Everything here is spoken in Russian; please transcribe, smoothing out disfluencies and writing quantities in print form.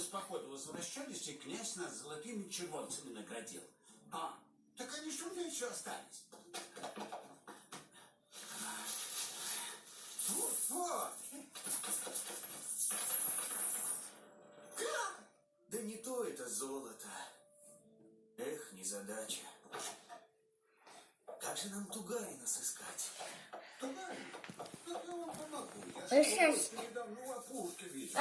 похода возвращались, и князь нас золотыми червонцами наградил. А, так они же у меня еще остались. Вот. Да не то это золото. Эх, незадача. Как же нам Тугарина сыскать? Тугарин? Так я вам помогу. Сейчас. Недавно у опушки видел.